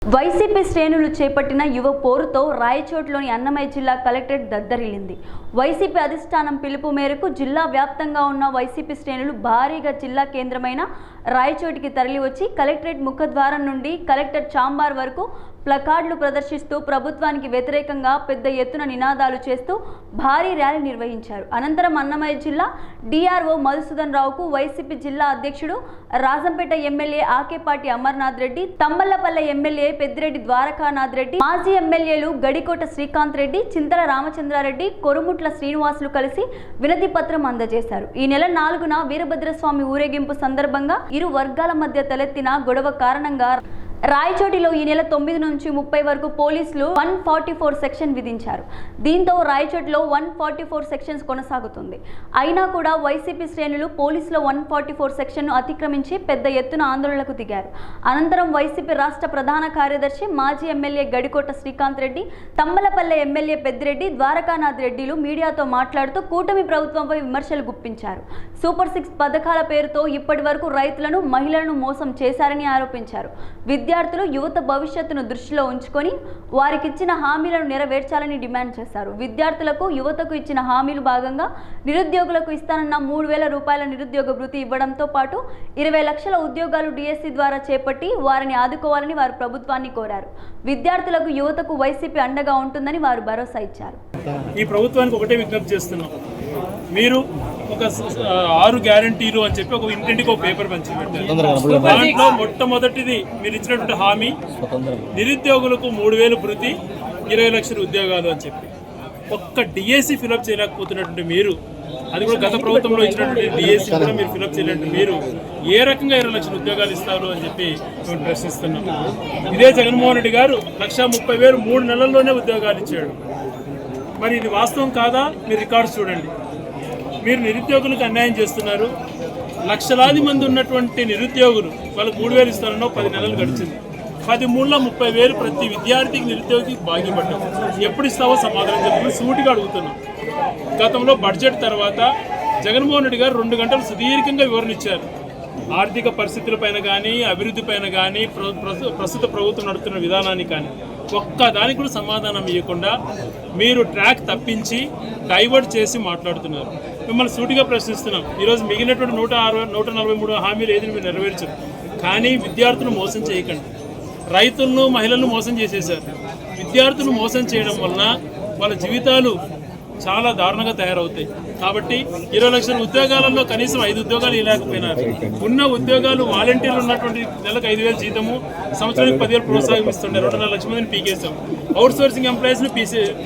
YCP శ్రేణులు చేపట్టిన యువ పోరుతో రాయచోట్లోని అన్నమయ్య జిల్లా కలెక్టరేట్ దద్దరిల్లింది. వైసీపీ అధిష్టానం పిలుపు మేరకు జిల్లా వ్యాప్తంగా ఉన్న వైసీపీ శ్రేణులు భారీగా జిల్లా కేంద్రమైన రాయచోటికి తరలివచ్చి కలెక్టరేట్ ముఖద్వారం నుండి కలెక్టర్ చాంబార్ వరకు ప్లకార్డులు ప్రదర్శిస్తూ ప్రభుత్వానికి వ్యతిరేకంగా పెద్ద ఎత్తున నినాదాలు చేస్తూ భారీ ర్యాలీ నిర్వహించారు. అనంతరం అన్నమయ్య జిల్లా డిఆర్ఓ మధుసూదన్ రావుకు వైసీపీ జిల్లా అధ్యక్షుడు రాజంపేట ఎమ్మెల్యే ఆకేపాటి అమర్నాథ్ రెడ్డి, తంబళ్లపల్లె ఎమ్మెల్యే పెద్దిరెడ్డి ద్వారకానాథ్ రెడ్డి, మాజీ ఎమ్మెల్యేలు గడికోట శ్రీకాంత్ రెడ్డి, చింతల రామచంద్రారెడ్డి, కొరుముట్ల శ్రీనివాసులు కలిసి వినతి పత్రం అందజేశారు. ఈ నెల 4న వీరభద్రస్వామి ఊరేగింపు సందర్భంగా ఇరు వర్గాల మధ్య తలెత్తిన గొడవ కారణంగా రాయచోటిలో ఈ నెల 9 నుంచి 30 వరకు పోలీసులు 144 సెక్షన్ విధించారు. దీంతో రాయచోటిలో 144 సెక్షన్స్ కొనసాగుతుంది. అయినా కూడా వైసీపీ శ్రేణులు పోలీసుల 144 సెక్షన్ను అతిక్రమించి పెద్ద ఎత్తున ఆందోళనకు దిగారు. అనంతరం వైసీపీ రాష్ట్ర ప్రధాన కార్యదర్శి మాజీ ఎమ్మెల్యే గడికోట శ్రీకాంత్ రెడ్డి, తంబళ్లపల్లె ఎమ్మెల్యే పెద్దిరెడ్డి ద్వారకానాథ్ రెడ్డిలు మీడియాతో మాట్లాడుతూ కూటమి ప్రభుత్వంపై విమర్శలు గుప్పించారు. సూపర్ 6 పథకాల పేరుతో ఇప్పటి వరకు రైతులను, మహిళలను మోసం చేశారని ఆరోపించారు. విద్యార్థులు యువత భవిష్యత్తును దృష్టిలో ఉంచుకొని వారికి ఇచ్చిన హామీలను నెరవేర్చాలని డిమాండ్ చేశారు. విద్యార్థులకు, యువతకు ఇచ్చిన హామీలు భాగంగా నిరుద్యోగులకు ఇస్తానన్న 3,000 రూపాయల నిరుద్యోగ భృతి ఇవ్వడంతో పాటు 20 లక్షల ఉద్యోగాలు డిఎస్సి ద్వారా చేపట్టి వారిని ఆదుకోవాలని వారు ప్రభుత్వాన్ని కోరారు. విద్యార్థులకు, యువతకు వైసీపీ అండగా ఉంటుందని వారు భరోసా ఇచ్చారు. ఈ ప్రభుత్వానికి ఒకటే విజ్ఞప్తి చేస్తున్నాం, మీరు ఒక 6 గ్యారంటీలు అని చెప్పి ఒక ఇంటింటికి ఒక పేపర్ పంచి పెట్టారు. దాంట్లో మొట్టమొదటిది మీరు ఇచ్చినటువంటి హామీ నిరుద్యోగులకు 3,000 భృతి, 20 లక్షల ఉద్యోగాలు అని చెప్పి ఒక్క డిఎస్సి ఫిలప్ చేయలేకపోతున్నటువంటి మీరు, అది కూడా గత ప్రభుత్వంలో ఇచ్చినటువంటి డిఎస్సి కూడా మీరు ఫిలప్ చేయలేటువంటి మీరు ఏ రకంగా 20 లక్షల ఉద్యోగాలు ఇస్తారు అని చెప్పి మేము ప్రశ్నిస్తున్నాం. ఇదే జగన్మోహన్ రెడ్డి గారు 1,30,000 3 నెలల్లోనే ఉద్యోగాలు ఇచ్చాడు. మరి ఇది వాస్తవం కాదా? మీరు రికార్డ్స్ చూడండి. మీరు నిరుద్యోగులకు అన్యాయం చేస్తున్నారు. లక్షలాది మంది ఉన్నటువంటి నిరుద్యోగులు వాళ్ళకు 3,000 ఇస్తారన్నో 10 నెలలు గడిచింది. 13లో 30,000 ప్రతి విద్యార్థికి, నిరుద్యోగికి భాగ్యపడ్డాం. ఎప్పుడు ఇస్తావో సమాధానం చెప్పి సూటిగా అడుగుతున్నాం. గతంలో బడ్జెట్ తర్వాత జగన్మోహన్ రెడ్డి గారు 2 గంటలు సుదీర్ఘంగా వివరణ ఇచ్చారు. ఆర్థిక పరిస్థితుల పైన కానీ, అభివృద్ధి పైన కానీ, ప్రస్తుత ప్రభుత్వం నడుపుతున్న విధానాన్ని కానీ ఒక్క దానికి కూడా సమాధానం ఇవ్వకుండా మీరు ట్రాక్ తప్పించి డైవర్ట్ చేసి మాట్లాడుతున్నారు. మిమ్మల్ని సూటిగా ప్రశ్నిస్తున్నాం. ఈరోజు మిగిలినటువంటి 143 హామీలు ఏది మీరు నెరవేర్చరు. కానీ విద్యార్థులను మోసం చేయకండి. రైతులను, మహిళలను మోసం చేసేశారు. విద్యార్థులు మోసం చేయడం వలన వాళ్ళ జీవితాలు చాలా దారుణంగా తయారవుతాయి. కాబట్టి 20 లక్షల ఉద్యోగాలలో కనీసం 5 ఉద్యోగాలు ఇవ్వలేకపోయినారు. ఉన్న ఉద్యోగాలు వాలంటీర్లు ఉన్నటువంటి నెలకు 5,000 జీతము, సంవత్సరానికి 10,000 ప్రోత్సాహిస్తుండే 2.5 లక్షల మందిని పీకేశాం. అవుట్ సోర్సింగ్ ఎంప్లాయీస్ని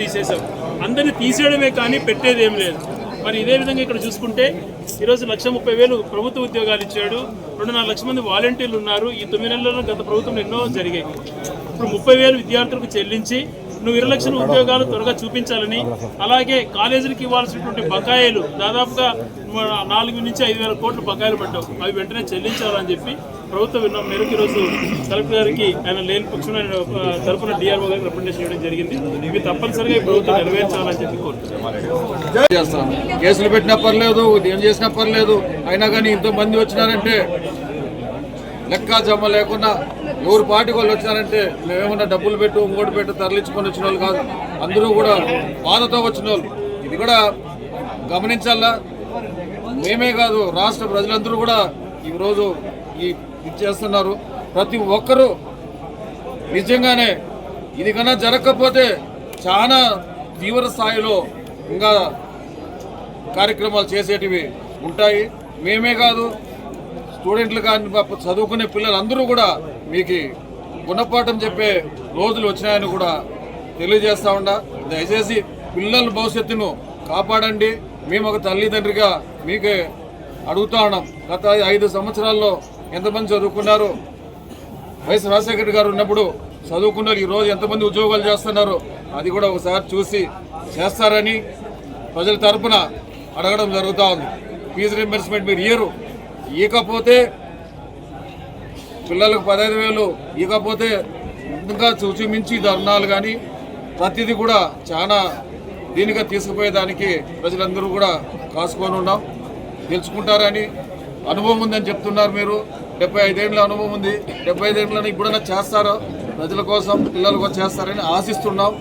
తీసేసాం. అందరినీ తీసేయడమే కానీ పెట్టేది ఏం లేదు. మరి ఇదే విధంగా ఇక్కడ చూసుకుంటే ఈరోజు 1,30,000 ప్రభుత్వ ఉద్యోగాలు ఇచ్చాడు. 2.5 లక్షల మంది వాలంటీర్లు ఉన్నారు. ఈ 9 నెలల్లో గత ప్రభుత్వం ఎన్నో జరిగాయి. ఇప్పుడు 30,000 విద్యార్థులకు చెల్లించి నువ్వు 20 లక్షల ఉద్యోగాలు త్వరగా చూపించాలని, అలాగే కాలేజీలకు ఇవ్వాల్సినటువంటి బకాయిలు దాదాపుగా 4 నుంచి 5,000 కోట్లు బకాయిలు పడ్డావు, అవి వెంటనే చెల్లించాలని చెప్పి ప్రభుత్వం విన్న మేరకు ఈరోజు కలెక్టర్ గారికి ఆయన లేని పక్షంలో తరఫున డిఆర్ఓ గారికి రిప్రజెంటేషన్ ఇవ్వడం జరిగింది. ఇవి తప్పనిసరిగా ఈ ప్రభుత్వం నెరవేర్చాలని చెప్పి కోరుతున్నాం. కేసులు పెట్టినా పర్లేదు, ఏం చేసినా పర్లేదు, అయినా కానీ ఇంతమంది వచ్చినారంటే లెక్క జమ లేకుండా ఎవరు పార్టీ వాళ్ళు వచ్చినారంటే మేమేమన్నా డబ్బులు పెట్టు, ఇంకోటి పెట్టు తరలించుకొని వచ్చిన వాళ్ళు కాదు. అందరూ కూడా బాధతో వచ్చిన వాళ్ళు. ఇది కూడా గమనించాలా. మేమే కాదు, రాష్ట్ర ప్రజలందరూ కూడా ఈరోజు ఇది చేస్తున్నారు. ప్రతి ఒక్కరూ నిజంగానే ఇది కన్నా జరగకపోతే చాలా తీవ్ర స్థాయిలో ఇంకా కార్యక్రమాలు చేసేటివి ఉంటాయి. మేమే కాదు, స్టూడెంట్లు కానీ చదువుకునే పిల్లలందరూ కూడా మీకు గుణపాఠం చెప్పే రోజులు వచ్చినాయని కూడా తెలియజేస్తా ఉండా. దయచేసి పిల్లల భవిష్యత్తును కాపాడండి. మేము ఒక తల్లిదండ్రిగా మీకే అడుగుతా ఉన్నాం. గత 5 సంవత్సరాల్లో ఎంతమంది చదువుకున్నారు? వైఎస్ రాజశేఖర గారు ఉన్నప్పుడు చదువుకున్నారు. ఈరోజు ఎంతమంది ఉద్యోగాలు చేస్తున్నారు అది కూడా ఒకసారి చూసి చేస్తారని ప్రజల తరఫున అడగడం జరుగుతూ ఉంది. ఫీజు రీంబర్స్మెంట్ మీరు ఇకపోతే పిల్లలకు 15,000 ఇకపోతే ఇంకా చూచిమించి ధర్నాలు కానీ ప్రతిదీ కూడా చాలా దీనిగా తీసుకుపోయేదానికి ప్రజలందరూ కూడా కాసుకొని ఉన్నాం. తెలుసుకుంటారని అనుభవం ఉందని చెప్తున్నారు. మీరు 75 ఏళ్ళ అనుభవం ఉంది. 75 ఏళ్ళని ఇప్పుడన్నా చేస్తారో ప్రజల కోసం పిల్లల కోసం చేస్తారని ఆశిస్తున్నాం.